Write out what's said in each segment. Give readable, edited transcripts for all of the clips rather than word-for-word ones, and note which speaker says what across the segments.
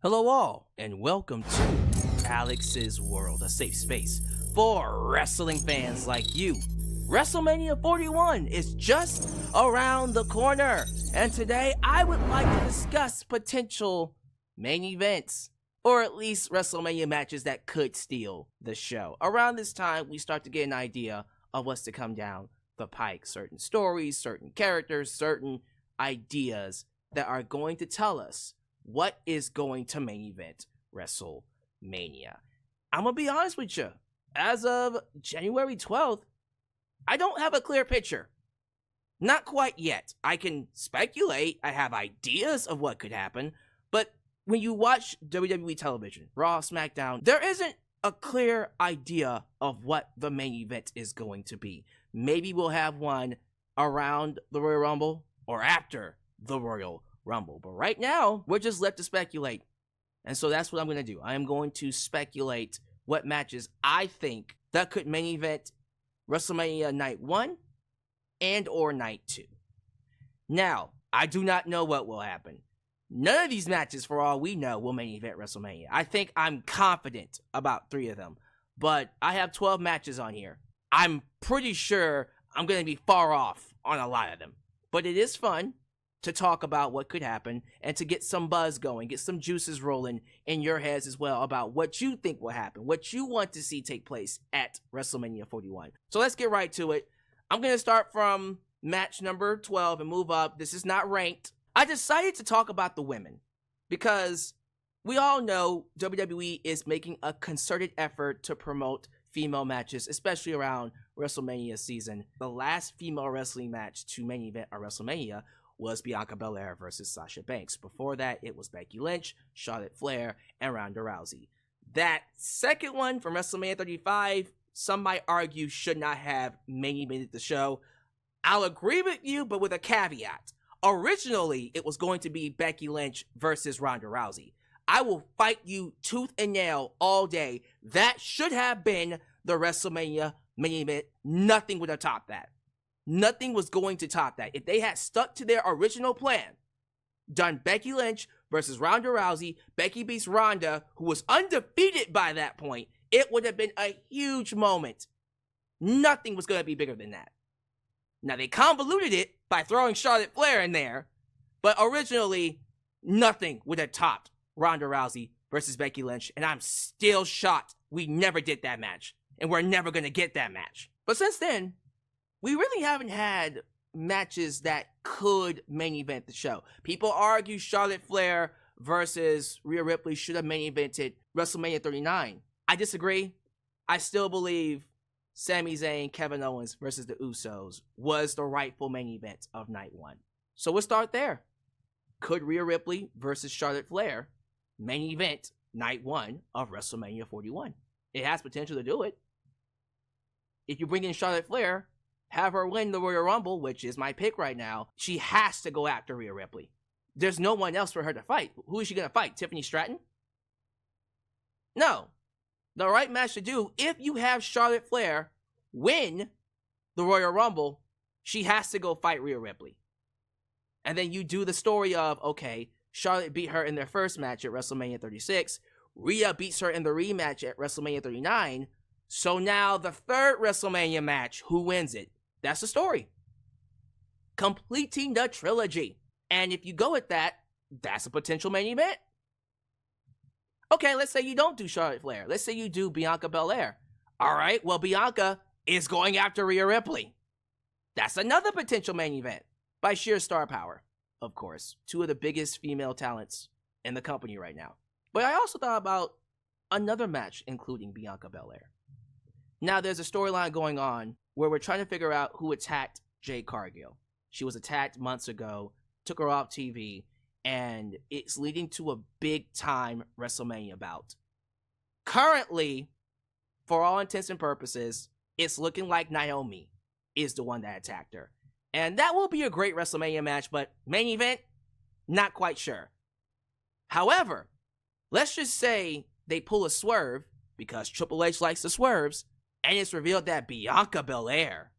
Speaker 1: Hello all, and welcome to Alyx's World, a safe space for wrestling fans like you. WrestleMania 41 is just around the corner, and today I would like to discuss potential main events, or at least WrestleMania matches that could steal the show. Around this time, we start to get an idea of what's to come down the pike. Certain stories, certain characters, certain ideas that are going to tell us what is going to main event WrestleMania. I'm going to be honest with you. As of January 12th, I don't have a clear picture. Not quite yet. I can speculate. I have ideas of what could happen. But when you watch WWE television, Raw, SmackDown, there isn't a clear idea of what the main event is going to be. Maybe we'll have one around the Royal Rumble or after the Royal Rumble. But right now, we're just left to speculate. And so that's what I'm going to do. I am going to speculate what matches I think that could main event WrestleMania Night 1 and or Night 2. Now, I do not know what will happen. None of these matches, for all we know, will main event WrestleMania. I think I'm confident about 3 of them. But I have 12 matches on here. I'm pretty sure I'm going to be far off on a lot of them. But it is fun to talk about what could happen and to get some buzz going, get some juices rolling in your heads as well about what you think will happen, what you want to see take place at WrestleMania 41. So let's get right to it. I'm going to start from match number 12 and move up. This is not ranked. I decided to talk about the women because we all know WWE is making a concerted effort to promote female matches, especially around WrestleMania season. The last female wrestling match to main event at WrestleMania was Bianca Belair versus Sasha Banks. Before that, it was Becky Lynch, Charlotte Flair, and Ronda Rousey. That second one from WrestleMania 35, some might argue should not have main evented the show. I'll agree with you, but with a caveat. Originally, it was going to be Becky Lynch versus Ronda Rousey. I will fight you tooth and nail all day. That should have been the WrestleMania main event. Nothing would have topped that. Nothing was going to top that. If they had stuck to their original plan, done Becky Lynch versus Ronda Rousey, Becky beats Ronda, who was undefeated by that point, it would have been a huge moment. Nothing was going to be bigger than that. Now, they convoluted it by throwing Charlotte Flair in there, but originally, nothing would have topped Ronda Rousey versus Becky Lynch, and I'm still shocked we never did that match, and we're never going to get that match. But since then, we really haven't had matches that could main event the show. People argue Charlotte Flair versus Rhea Ripley should have main evented WrestleMania 39. I disagree. I still believe Sami Zayn, Kevin Owens versus the Usos was the rightful main event of Night 1. So we'll start there. Could Rhea Ripley versus Charlotte Flair main event Night 1 of WrestleMania 41? It has potential to do it. If you bring in Charlotte Flair, have her win the Royal Rumble, which is my pick right now, she has to go after Rhea Ripley. There's no one else for her to fight. Who is she going to fight? Tiffany Stratton? No. The right match to do, if you have Charlotte Flair win the Royal Rumble, she has to go fight Rhea Ripley. And then you do the story of, okay, Charlotte beat her in their first match at WrestleMania 36. Rhea beats her in the rematch at WrestleMania 39. So now the third WrestleMania match, who wins it? That's the story. Completing the trilogy. And if you go with that, that's a potential main event. Okay, let's say you don't do Charlotte Flair. Let's say you do Bianca Belair. All right, well, Bianca is going after Rhea Ripley. That's another potential main event by sheer star power, of course. 2 of the biggest female talents in the company right now. But I also thought about another match including Bianca Belair. Now, there's a storyline going on where we're trying to figure out who attacked Jade Cargill. She was attacked months ago, took her off TV, and it's leading to a big-time WrestleMania bout. Currently, for all intents and purposes, it's looking like Naomi is the one that attacked her. And that will be a great WrestleMania match, but main event, not quite sure. However, let's just say they pull a swerve, because Triple H likes the swerves, and it's revealed that Bianca Belair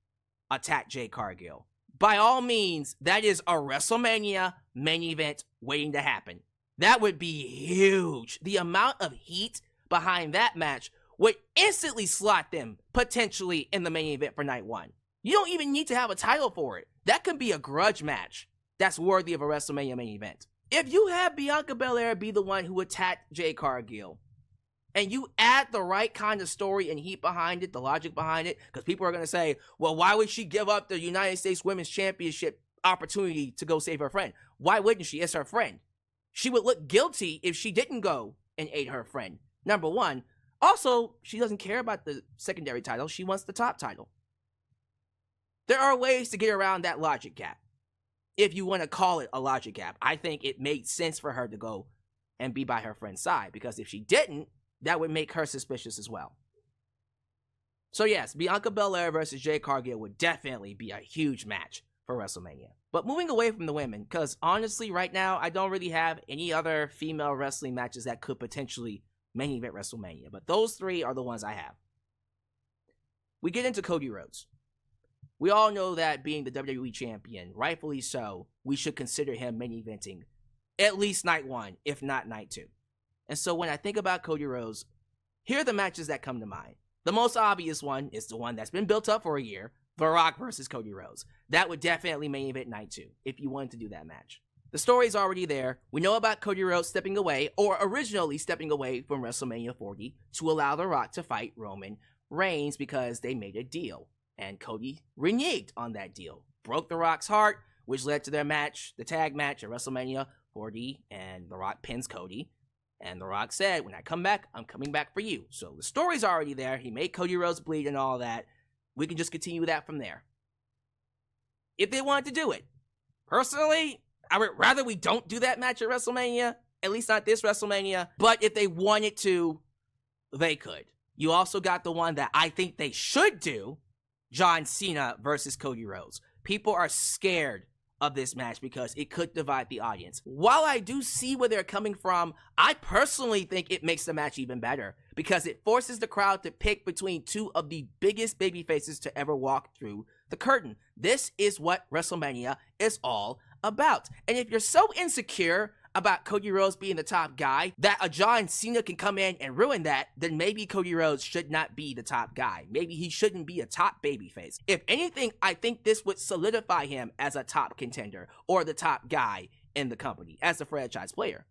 Speaker 1: attacked Jade Cargill. By all means, that is a WrestleMania main event waiting to happen. That would be huge. The amount of heat behind that match would instantly slot them potentially in the main event for night one. You don't even need to have a title for it. That could be a grudge match that's worthy of a WrestleMania main event. If you have Bianca Belair be the one who attacked Jade Cargill, and you add the right kind of story and heat behind it, the logic behind it, because people are going to say, well, why would she give up the United States Women's Championship opportunity to go save her friend? Why wouldn't she? It's her friend. She would look guilty if she didn't go and aid her friend, number one. Also, she doesn't care about the secondary title. She wants the top title. There are ways to get around that logic gap, if you want to call it a logic gap. I think it made sense for her to go and be by her friend's side, because if she didn't, that would make her suspicious as well. So yes, Bianca Belair versus Jade Cargill would definitely be a huge match for WrestleMania. But moving away from the women, because honestly right now, I don't really have any other female wrestling matches that could potentially main event WrestleMania. But those three are the ones I have. We get into Cody Rhodes. We all know that being the WWE champion, rightfully so, we should consider him main eventing at least night one, if not night two. And so when I think about Cody Rhodes, here are the matches that come to mind. The most obvious one is the one that's been built up for a year, The Rock versus Cody Rhodes. That would definitely main event night two, if you wanted to do that match. The story's already there. We know about Cody Rhodes stepping away, or originally stepping away from WrestleMania 40 to allow The Rock to fight Roman Reigns because they made a deal. And Cody reneged on that deal. Broke The Rock's heart, which led to their match, the tag match at WrestleMania 40, and The Rock pins Cody. And The Rock said, when I come back, I'm coming back for you. So the story's already there. He made Cody Rhodes bleed and all that. We can just continue that from there. If they wanted to do it. Personally, I would rather we don't do that match at WrestleMania. At least not this WrestleMania. But if they wanted to, they could. You also got the one that I think they should do. John Cena versus Cody Rhodes. People are scared of this match because it could divide the audience. While I do see where they're coming from, I personally think it makes the match even better because it forces the crowd to pick between two of the biggest babyfaces to ever walk through the curtain. This is what WrestleMania is all about. And if you're so insecure about Cody Rhodes being the top guy that a John Cena can come in and ruin that, then maybe Cody Rhodes should not be the top guy. Maybe he shouldn't be a top babyface. If anything, I think this would solidify him as a top contender or the top guy in the company as a franchise player.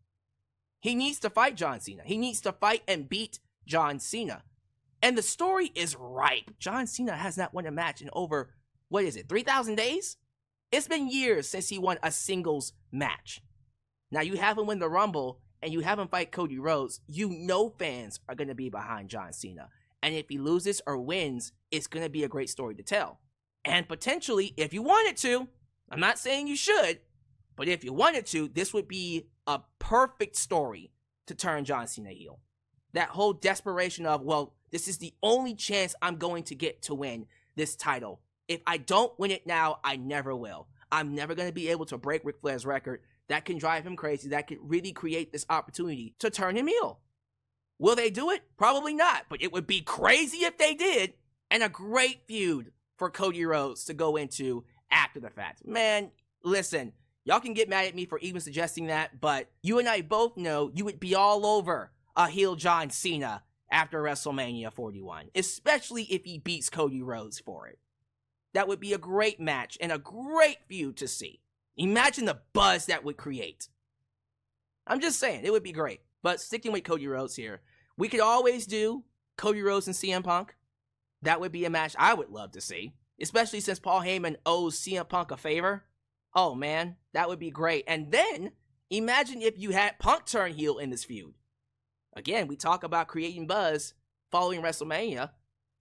Speaker 1: He needs to fight John Cena. He needs to fight and beat John Cena. And the story is ripe. John Cena has not won a match in over, 3,000 days? It's been years since he won a singles match. Now, you have him win the Rumble, and you have him fight Cody Rhodes. You know fans are going to be behind John Cena. And if he loses or wins, it's going to be a great story to tell. And potentially, if you wanted to, I'm not saying you should, but if you wanted to, this would be a perfect story to turn John Cena heel. That whole desperation of, well, this is the only chance I'm going to get to win this title. If I don't win it now, I never will. I'm never going to be able to break Ric Flair's record. That can drive him crazy. That could really create this opportunity to turn him heel. Will they do it? Probably not, but it would be crazy if they did, and a great feud for Cody Rhodes to go into after the fact. Man, listen, y'all can get mad at me for even suggesting that, but you and I both know you would be all over a heel John Cena after WrestleMania 41, especially if he beats Cody Rhodes for it. That would be a great match and a great feud to see. Imagine the buzz that would create. I'm just saying, it would be great. But sticking with Cody Rhodes here, we could always do Cody Rhodes and CM Punk. That would be a match I would love to see, especially since Paul Heyman owes CM Punk a favor. Oh man, that would be great. And then, imagine if you had Punk turn heel in this feud. Again, we talk about creating buzz following WrestleMania.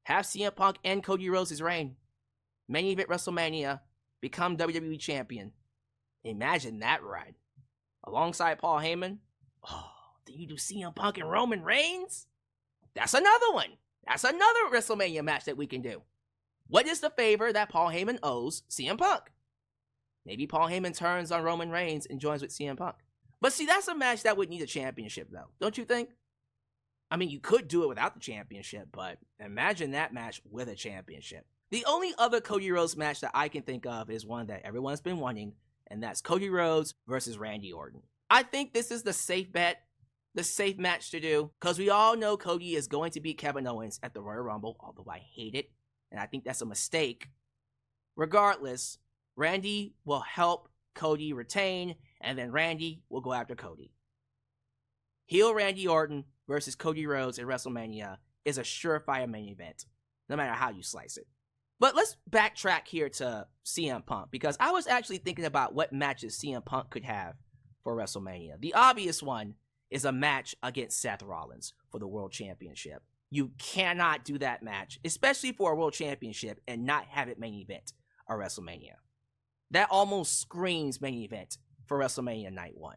Speaker 1: Have CM Punk end Cody Rhodes' reign. Main event WrestleMania, become WWE champion. Imagine that ride. Alongside Paul Heyman. Oh, then you do CM Punk and Roman Reigns? That's another one. That's another WrestleMania match that we can do. What is the favor that Paul Heyman owes CM Punk? Maybe Paul Heyman turns on Roman Reigns and joins with CM Punk. But see, that's a match that would need a championship, though. Don't you think? I mean, you could do it without the championship, but imagine that match with a championship. The only other Cody Rhodes match that I can think of is one that everyone's been wanting, and that's Cody Rhodes versus Randy Orton. I think this is the safe bet, the safe match to do, because we all know Cody is going to beat Kevin Owens at the Royal Rumble, although I hate it, and I think that's a mistake. Regardless, Randy will help Cody retain, and then Randy will go after Cody. Heel Randy Orton versus Cody Rhodes at WrestleMania is a surefire main event, no matter how you slice it. But let's backtrack here to CM Punk, because I was actually thinking about what matches CM Punk could have for WrestleMania. The obvious one is a match against Seth Rollins for the World Championship. You cannot do that match, especially for a World Championship, and not have it main event or WrestleMania. That almost screams main event for WrestleMania Night 1.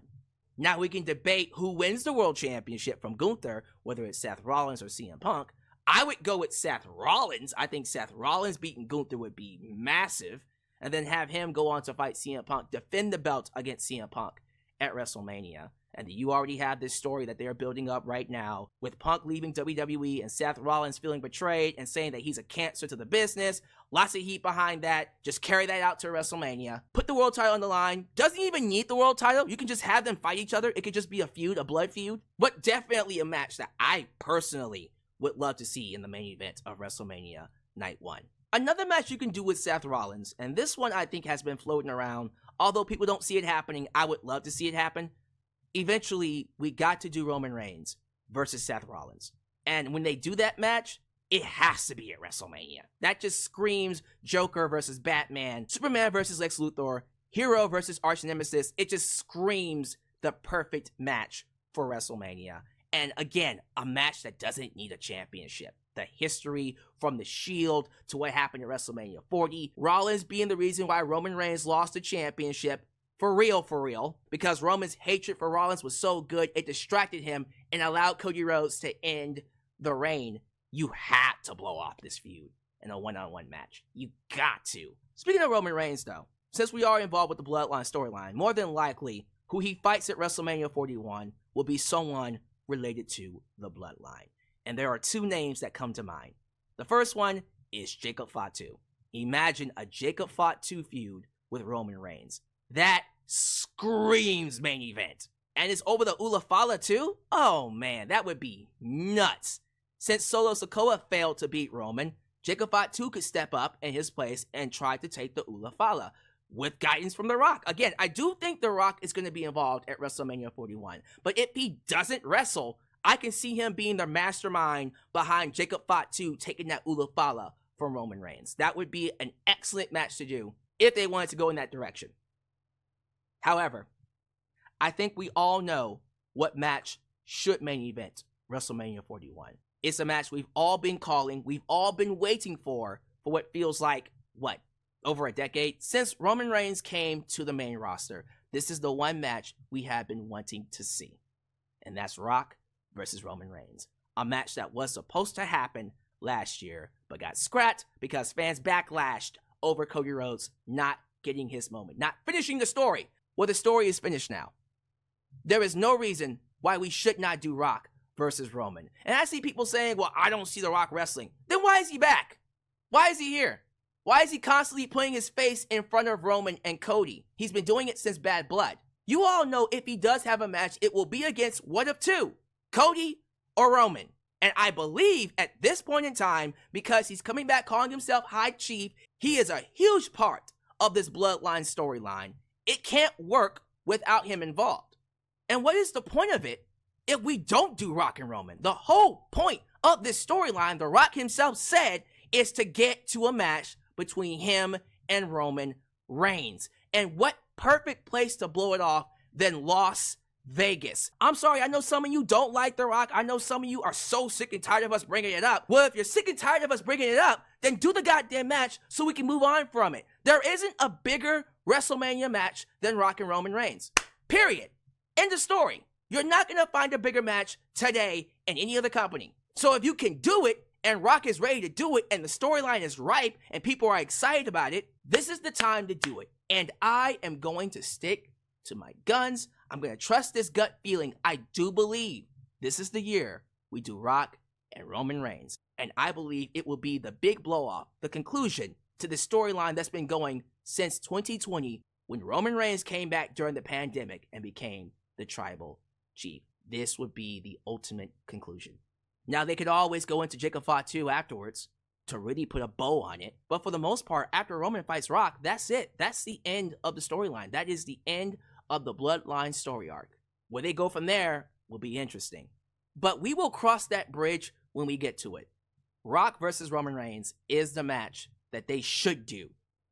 Speaker 1: Now we can debate who wins the World Championship from Gunther, whether it's Seth Rollins or CM Punk. I would go with Seth Rollins. I think Seth Rollins beating Gunther would be massive, and then have him go on to fight CM Punk, defend the belt against CM Punk at WrestleMania. And you already have this story that they're building up right now with Punk leaving WWE and Seth Rollins feeling betrayed and saying that he's a cancer to the business. Lots of heat behind that. Just carry that out to WrestleMania. Put the world title on the line. Doesn't even need the world title. You can just have them fight each other. It could just be a feud, a blood feud. But definitely a match that I personally would love to see in the main event of WrestleMania Night 1. Another match you can do with Seth Rollins, and this one I think has been floating around. Although people don't see it happening, I would love to see it happen. Eventually, we got to do Roman Reigns versus Seth Rollins. And when they do that match, it has to be at WrestleMania. That just screams Joker versus Batman, Superman versus Lex Luthor, hero versus arch nemesis. It just screams the perfect match for WrestleMania. And again, a match that doesn't need a championship. The history from the Shield to what happened at WrestleMania 40. Rollins being the reason why Roman Reigns lost the championship. For real, because Roman's hatred for Rollins was so good, it distracted him and allowed Cody Rhodes to end the reign. You had to blow off this feud in a one-on-one match. You got to. Speaking of Roman Reigns, though, since we are involved with the Bloodline storyline, more than likely, who he fights at WrestleMania 41 will be someone related to the Bloodline. And there are two names that come to mind. The first one is Jacob Fatu. Imagine a Jacob Fatu feud with Roman Reigns. That screams main event. And it's over the Ulafala too? Oh man, that would be nuts. Since Solo Sikoa failed to beat Roman, Jacob Fatu could step up in his place and try to take the Ulafala with guidance from The Rock. Again, I do think The Rock is going to be involved at WrestleMania 41. But if he doesn't wrestle, I can see him being the mastermind behind Jacob Fatu taking that Ulafala from Roman Reigns. That would be an excellent match to do if they wanted to go in that direction. However, I think we all know what match should main event WrestleMania 41. It's a match we've all been calling, we've all been waiting for what feels like, over a decade? Since Roman Reigns came to the main roster, this is the one match we have been wanting to see. And that's Rock versus Roman Reigns. A match that was supposed to happen last year, but got scrapped because fans backlashed over Cody Rhodes not getting his moment, not finishing the story. Well, the story is finished now. There is no reason why we should not do Rock versus Roman. And I see people saying, well, I don't see The Rock wrestling. Then why is he back? Why is he here? Why is he constantly putting his face in front of Roman and Cody? He's been doing it since Bad Blood. You all know if he does have a match, it will be against one of two, Cody or Roman. And I believe at this point in time, because he's coming back calling himself High Chief, he is a huge part of this Bloodline storyline. It can't work without him involved. And what is the point of it if we don't do Rock and Roman? The whole point of this storyline, The Rock himself said, is to get to a match between him and Roman Reigns. And what perfect place to blow it off than Las Vegas. I'm sorry, I know some of you don't like The Rock. I know some of you are so sick and tired of us bringing it up. Well, if you're sick and tired of us bringing it up, then do the goddamn match so we can move on from it. There isn't a bigger WrestleMania match than Rock and Roman Reigns. Period. End of story. You're not going to find a bigger match today in any other company. So if you can do it, and Rock is ready to do it, and the storyline is ripe, and people are excited about it, this is the time to do it. And I am going to stick to my guns. I'm going to trust this gut feeling. I do believe this is the year we do Rock and Roman Reigns. And I believe it will be the big blow-off, the conclusion to the storyline that's been going since 2020, when Roman Reigns came back during the pandemic and became the tribal chief. This would be the ultimate conclusion. Now, they could always go into Jacob Fatu afterwards to really put a bow on it. But for the most part, after Roman fights Rock, that's it. That's the end of the storyline. That is the end of the Bloodline story arc. Where they go from there will be interesting. But we will cross that bridge when we get to it. Rock versus Roman Reigns is the match that they should do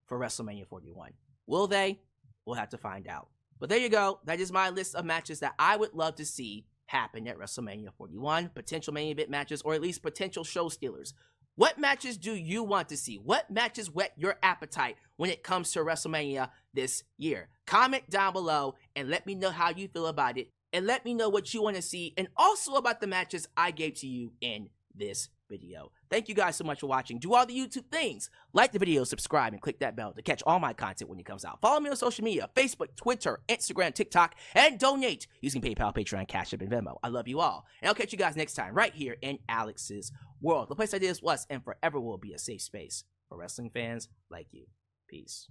Speaker 1: for WrestleMania 41. Will they? We'll have to find out. But there you go. That is my list of matches that I would love to see happen at WrestleMania 41. Potential main event matches, or at least potential show stealers. What matches do you want to see? What matches whet your appetite when it comes to WrestleMania this year? Comment down below and let me know how you feel about it. And let me know what you want to see, and also about the matches I gave to you in this video. Thank you guys so much for watching. Do all the YouTube things. Like the video, subscribe, and click that bell to catch all my content when it comes out. Follow me on social media, Facebook, Twitter, Instagram, TikTok, and donate using PayPal, Patreon, Cashapp, and Venmo. I love you all. And I'll catch you guys next time right here in Alyx's world. The place I did was and forever will be a safe space for wrestling fans like you. Peace.